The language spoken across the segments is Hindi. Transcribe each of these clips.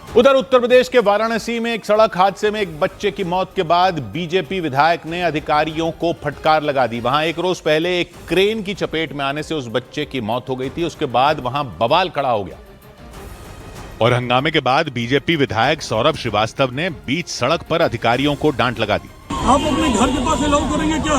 उधर उत्तर प्रदेश के वाराणसी में एक सड़क हादसे में एक बच्चे की मौत के बाद बीजेपी विधायक ने अधिकारियों को फटकार लगा दी। वहां एक रोज पहले एक क्रेन की चपेट में आने से उस बच्चे की मौत हो गई थी। उसके बाद वहां बवाल खड़ा हो गया और हंगामे के बाद बीजेपी विधायक सौरभ श्रीवास्तव ने बीच सड़क पर अधिकारियों को डांट लगा दी। आप अपने घर के पास अलाउ करेंगे क्या?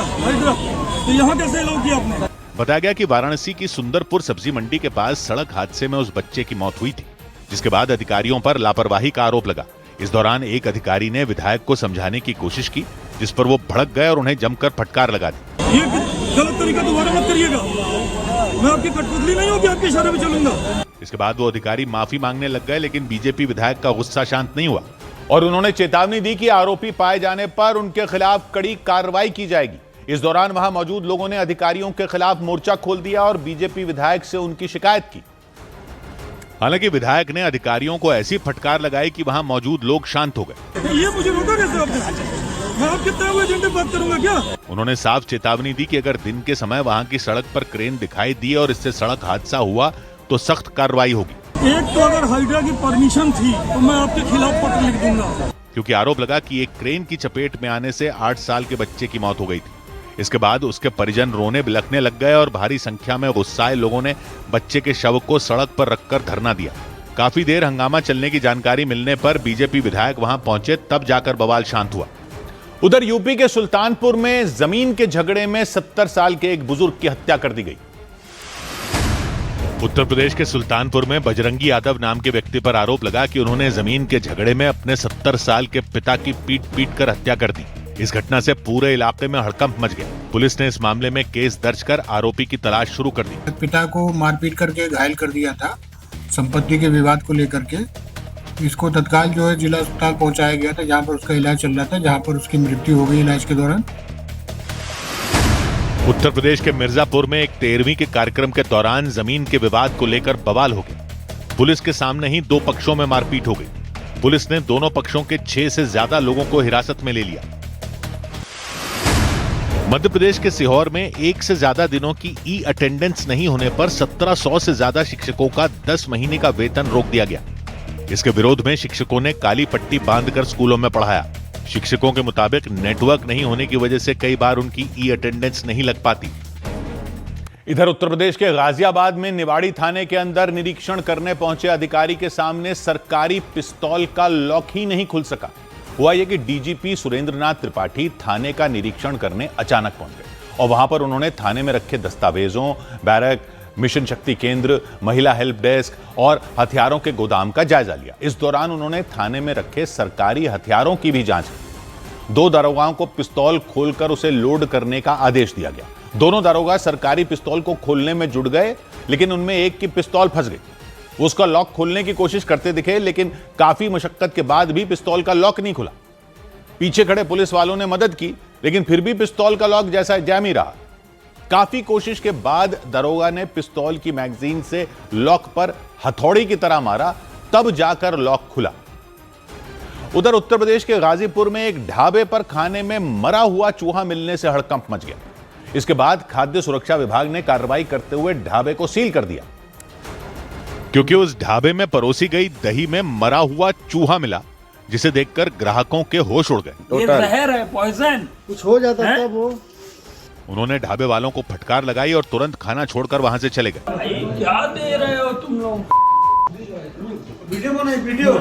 तो यहाँ कैसे अलाउ किया आपने? बताया गया कि वाराणसी की सुंदरपुर सब्जी मंडी के पास सड़क हादसे में उस बच्चे की मौत हुई थी, जिसके बाद अधिकारियों पर लापरवाही का आरोप लगा। इस दौरान एक अधिकारी ने विधायक को समझाने की कोशिश की, जिस पर वो भड़क गए और उन्हें जमकर फटकार लगा दी। ये गलत तरीका दोबारा मत करिएगा, मैं आपकी कठपुतली नहीं हूँ कि आपके इशारे पे चलूंगा। इसके बाद वो अधिकारी माफी मांगने लग गए, लेकिन बीजेपी विधायक का गुस्सा शांत नहीं हुआ और उन्होंने चेतावनी दी कि आरोपी पाए जाने पर उनके खिलाफ कड़ी कार्रवाई की जाएगी। इस दौरान वहां मौजूद लोगों ने अधिकारियों के खिलाफ मोर्चा खोल दिया और बीजेपी विधायक से उनकी शिकायत की। हालांकि विधायक ने अधिकारियों को ऐसी फटकार लगाई कि वहां मौजूद लोग शांत हो गए। ये मुझे रोका कैसे आपने? मैं आपके तय हुए एजेंडे बात करूंगा क्या? उन्होंने साफ चेतावनी दी कि अगर दिन के समय वहां की सड़क पर क्रेन दिखाई दी और इससे सड़क हादसा हुआ तो सख्त कार्रवाई होगी। एक तो अगर हाइड्रा की परमिशन थी तो मैं आपके खिलाफ पत्र लिख दूंगा, क्योंकि आरोप लगा कि एक क्रेन की चपेट में आने से 8 साल के बच्चे की मौत हो गई थी। इसके बाद उसके परिजन रोने बिलखने लग गए और भारी संख्या में गुस्साए लोगों ने बच्चे के शव को सड़क पर रखकर धरना दिया। काफी देर हंगामा चलने की जानकारी मिलने पर बीजेपी विधायक वहां पहुंचे, तब जाकर बवाल शांत हुआ। उधर यूपी के सुल्तानपुर में जमीन के झगड़े में 70 साल के एक बुजुर्ग की हत्या कर दी गई। उत्तर प्रदेश के सुल्तानपुर में बजरंगी यादव नाम के व्यक्ति पर आरोप लगा कि उन्होंने जमीन के झगड़े में अपने 70 साल के पिता की पीट कर हत्या कर दी। इस घटना से पूरे इलाके में हड़कंप मच गया। पुलिस ने इस मामले में केस दर्ज कर आरोपी की तलाश शुरू कर दी। पिता को मारपीट करके घायल कर दिया था संपत्ति के विवाद को लेकर के। इसको तत्काल जो है जिला अस्पताल पहुंचाया गया था, जहां पर उसका इलाज चल रहा था, जहां पर उसकी मृत्यु हो गई इलाज के दौरान। उत्तर प्रदेश के मिर्जापुर में एक 13वीं के कार्यक्रम के दौरान जमीन के विवाद को लेकर बवाल हो गया। पुलिस के सामने ही दो पक्षों में मारपीट हो गई। पुलिस ने दोनों पक्षों के 6 से ज्यादा लोगों को हिरासत में ले लिया। मध्य प्रदेश के सीहोर में 1 से ज्यादा दिनों की ई अटेंडेंस नहीं होने पर 1700 से ज्यादा शिक्षकों का 10 महीने का वेतन रोक दिया गया। इसके विरोध में शिक्षकों ने काली पट्टी बांधकर स्कूलों में पढ़ाया। शिक्षकों के मुताबिक नेटवर्क नहीं होने की वजह से कई बार उनकी ई अटेंडेंस नहीं लग पाती। इधर उत्तर प्रदेश के गाजियाबाद में निवाड़ी थाने के अंदर निरीक्षण करने पहुंचे अधिकारी के सामने सरकारी पिस्तौल का लॉक ही नहीं खुल सका। हुआ यह कि डीजीपी सुरेंद्रनाथ त्रिपाठी थाने का निरीक्षण करने अचानक पहुंच गए और वहां पर उन्होंने थाने में रखे दस्तावेजों, बैरक, मिशन शक्ति केंद्र, महिला हेल्प डेस्क और हथियारों के गोदाम का जायजा लिया। इस दौरान उन्होंने थाने में रखे सरकारी हथियारों की भी जांच की। 2 दारोगाओं को पिस्तौल खोलकर उसे लोड करने का आदेश दिया गया। दोनों दारोगा सरकारी पिस्तौल को खोलने में जुट गए, लेकिन उनमें एक की पिस्तौल फंस गई। वो उसका लॉक खोलने की कोशिश करते दिखे, लेकिन काफी मशक्कत के बाद भी पिस्तौल का लॉक नहीं खुला। पीछे खड़े पुलिस वालों ने मदद की, लेकिन फिर भी पिस्तौल का लॉक जैसा जैम ही रहा। काफी कोशिश के बाद दरोगा ने पिस्तौल की मैगजीन से लॉक पर हथौड़ी की तरह मारा, तब जाकर लॉक खुला। उधर उत्तर प्रदेश के गाजीपुर में एक ढाबे पर खाने में मरा हुआ चूहा मिलने से हड़कंप मच गया। इसके बाद खाद्य सुरक्षा विभाग ने कार्रवाई करते हुए ढाबे को सील कर दिया, क्योंकि उस ढाबे में परोसी गई दही में मरा हुआ चूहा मिला, जिसे देखकर ग्राहकों के होश उड़ गए। ये जहर है, पॉइजन कुछ हो जाता है वो। उन्होंने ढाबे वालों को फटकार लगाई और तुरंत खाना छोड़कर वहां से चले गए। क्या दे रहे हो तुम लोग? वीडियो।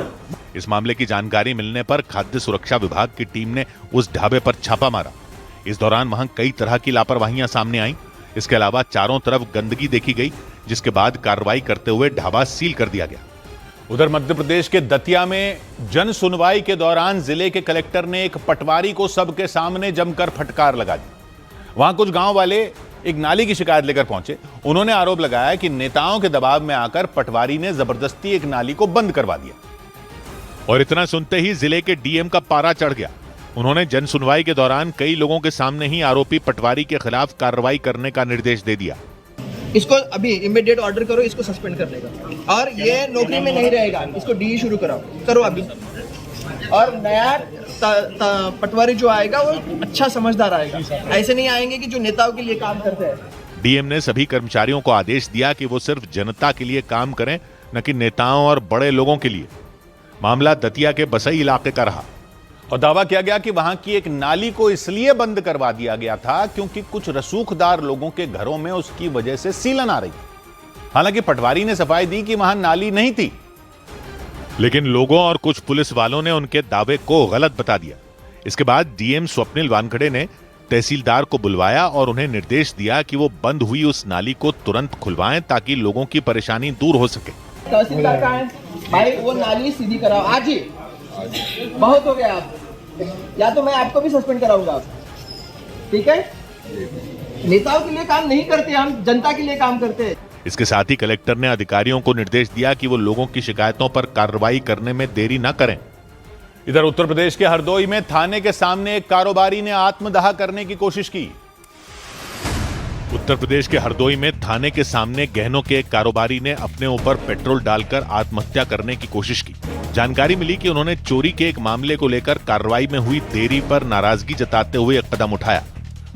इस मामले की जानकारी मिलने पर खाद्य सुरक्षा विभाग की टीम ने उस ढाबे पर छापा मारा। इस दौरान वहां कई तरह की लापरवाहियां सामने आईं। इसके अलावा चारों तरफ गंदगी देखी गई, जिसके बाद कार्रवाई करते हुए ढाबा सील कर दिया गया। उधर मध्य प्रदेश के दतिया में जन सुनवाई के दौरान जिले के कलेक्टर ने एक पटवारी को सबके सामने जमकर फटकार लगा दी। वहां कुछ गांव वाले एक नाली की शिकायत लेकर पहुंचे। उन्होंने आरोप लगाया कि नेताओं के दबाव में आकर पटवारी ने जबरदस्ती एक नाली को बंद करवा दिया। और इतना सुनते ही जिले के डीएम का पारा चढ़ गया। उन्होंने जन सुनवाई के दौरान कई लोगों के सामने ही आरोपी पटवारी के खिलाफ कार्रवाई करने का निर्देश दे दिया। इसको अभी इमीडिएट ऑर्डर करो, इसको सस्पेंड करने का, और ये नौकरी में नहीं रहेगा, इसको डी शुरू करो अभी। और नया पटवारी जो आएगा वो अच्छा समझदार आएगा, ऐसे नहीं आएंगे कि जो नेताओं के लिए काम करते हैं। डीएम ने सभी कर्मचारियों को आदेश दिया कि वो सिर्फ जनता के लिए काम करें, न कि नेताओं और बड़े लोगों के लिए। मामला दतिया के बसई इलाके का रहा और दावा किया गया कि वहां की एक नाली को इसलिए बंद करवा दिया गया था क्योंकि कुछ रसूखदार लोगों के घरों में उसकी वजह से सीलन आ रही। हालांकि पटवारी ने सफाई दी कि वहां नाली नहीं थी, लेकिन लोगों और कुछ पुलिस वालों ने उनके दावे को गलत बता दिया। इसके बाद डीएम स्वप्निल वानखड़े ने तहसीलदार को बुलवाया और उन्हें निर्देश दिया कि वो बंद हुई उस नाली को तुरंत खुलवाएं ताकि लोगों की परेशानी दूर हो सके। तहसीलदार कहाँ है भाई? वो नाली सीधी कराओ आज ही, बहुत हो गया आप, या तो मैं आपको भी सस्पेंड कराऊंगा। ठीक है, नेताओं के लिए काम नहीं करते, हम जनता के लिए काम करते हैं। इसके साथ ही कलेक्टर ने अधिकारियों को निर्देश दिया कि वो लोगों की शिकायतों पर कार्रवाई करने में देरी न करें। इधर उत्तर प्रदेश के हरदोई में थाने के सामने एक कारोबारी ने आत्मदाह करने की कोशिश की। उत्तर प्रदेश के हरदोई में थाने के सामने गहनों के एक कारोबारी ने अपने ऊपर पेट्रोल डालकर आत्महत्या करने की कोशिश की। जानकारी मिली कि उन्होंने चोरी के एक मामले को लेकर कार्रवाई में हुई देरी पर नाराजगी जताते हुए एक कदम उठाया।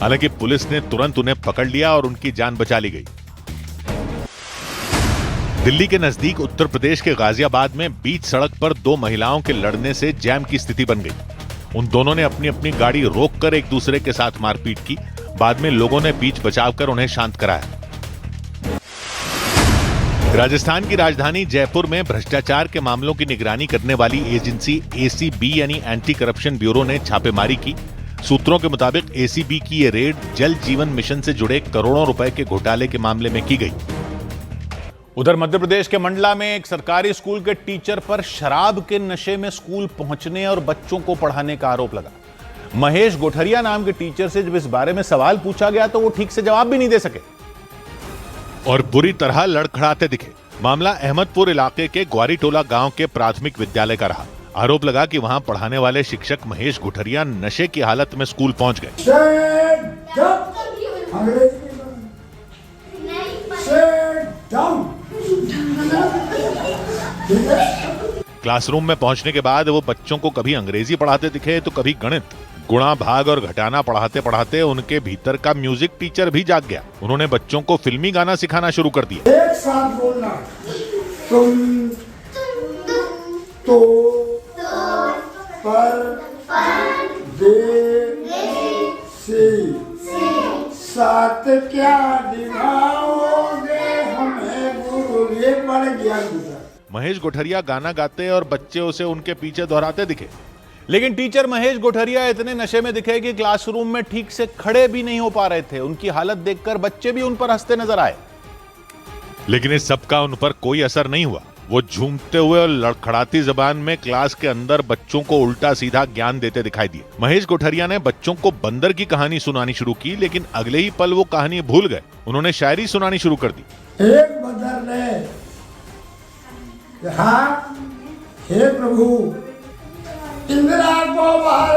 हालांकि पुलिस ने तुरंत उन्हें पकड़ लिया और उनकी जान बचा ली गई। दिल्ली के नजदीक उत्तर प्रदेश के गाजियाबाद में बीच सड़क पर दो महिलाओं के लड़ने से जैम की स्थिति बन गई। उन दोनों ने अपनी अपनी गाड़ी रोककर एक दूसरे के साथ मारपीट की। बाद में लोगों ने बीच बचावकर उन्हें शांत कराया। राजस्थान की राजधानी जयपुर में भ्रष्टाचार के मामलों की निगरानी करने वाली एजेंसी एसीबी यानी एंटी करप्शन ब्यूरो ने छापेमारी की। सूत्रों के मुताबिक एसीबी की ये रेड जल जीवन मिशन से जुड़े करोड़ों रुपए के घोटाले के मामले में की गई। उधर मध्य प्रदेश के मंडला में एक सरकारी स्कूल के टीचर पर शराब के नशे में स्कूल पहुंचने और बच्चों को पढ़ाने का आरोप लगा। महेश गोठरिया नाम के टीचर से जब इस बारे में सवाल पूछा गया तो वो ठीक से जवाब भी नहीं दे सके और बुरी तरह लड़खड़ाते दिखे। मामला अहमदपुर इलाके के ग्वारीटोला गांव के प्राथमिक विद्यालय का रहा। आरोप लगा कि वहां पढ़ाने वाले शिक्षक महेश गोठरिया नशे की हालत में स्कूल पहुंच गए। क्लासरूम में पहुंचने के बाद वो बच्चों को कभी अंग्रेजी पढ़ाते दिखे तो कभी गणित, गुणा भाग और घटाना पढ़ाते पढ़ाते उनके भीतर का म्यूजिक टीचर भी जाग गया। उन्होंने बच्चों को फिल्मी गाना सिखाना शुरू कर दिया। एक साथ बोलना, तुम, तो, पर, साथ क्या दिखाओगे हमें गुरु, ये पढ़ गया। महेश गोठरिया गाना गाते और बच्चे उसे उनके पीछे दोहराते दिखे, लेकिन टीचर महेश गोठरिया इतने नशे में दिखे कि क्लासरूम में ठीक से खड़े भी नहीं हो पा रहे थे। उनकी हालत देखकर बच्चे भी उन पर हंसते नजर आए, लेकिन इस सब का उन पर कोई असर नहीं हुआ। वो झूमते हुए और लड़खड़ाती जबान में क्लास के अंदर बच्चों को उल्टा सीधा ज्ञान देते दिखाई दिए। महेश गोठरिया ने बच्चों को बंदर की कहानी सुनानी शुरू की, लेकिन अगले ही पल वो कहानी भूल गए। उन्होंने शायरी सुनानी शुरू कर दी। एक बंदर ने कहा, हे प्रभु इंदिरा को बाहर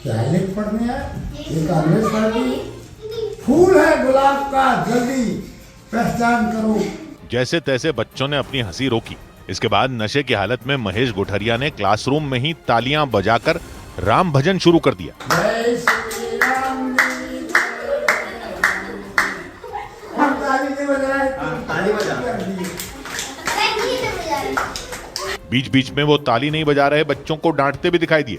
क्या लिख पढ़ने है, फूल है गुलाब का, जल्दी पहचान करो। जैसे तैसे बच्चों ने अपनी हंसी रोकी। इसके बाद नशे की हालत में महेश गोठरिया ने क्लासरूम में ही तालियां बजाकर राम भजन शुरू कर दिया। बीच बीच में वो ताली नहीं बजा रहे बच्चों को डांटते भी दिखाई दिए।